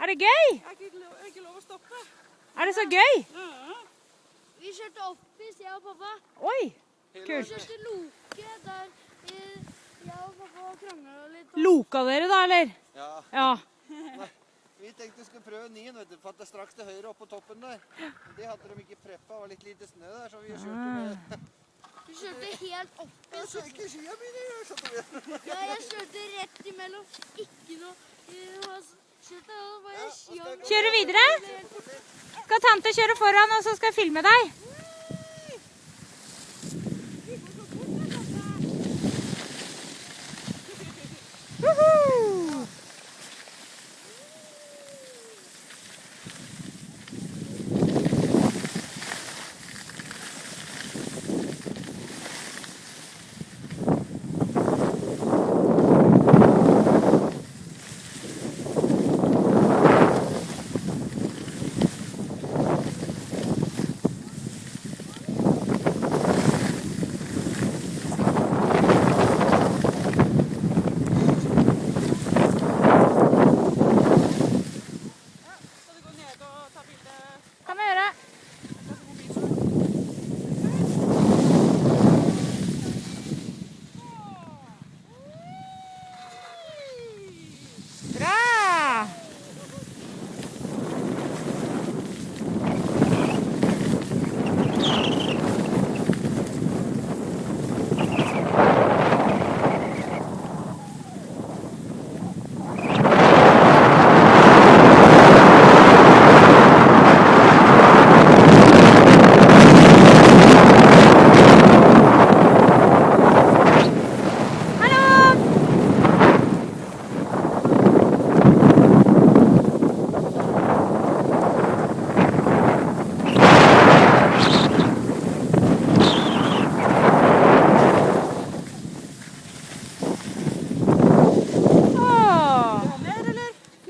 det gøy? Er ikke lov å stoppe. Er det så gøy? Vi kjørte opp i jeg og pappa. Oi, Vi kult. kjørte loke der jeg og pappa kranglet litt. Loka dere da, eller? Ja. Ja. Vi tenkte vi skulle prøve 9, vet du, for at det er straks til høyre oppe på toppen der. Men det hadde de ikke preppa, det var litt lite snø der, så vi kjørte med... Vi kjørte helt opp i. Så ikke skia mine gjør, så du. Ja, jeg kjørte rett imellom. Ikke noe. Kjørte bare skia. Kjører videre? Skal tante kjøre foran, og så skal jeg filme deg? Woohoo! Kan vi gjøre. Bra!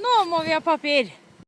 Nå må vi ha papir.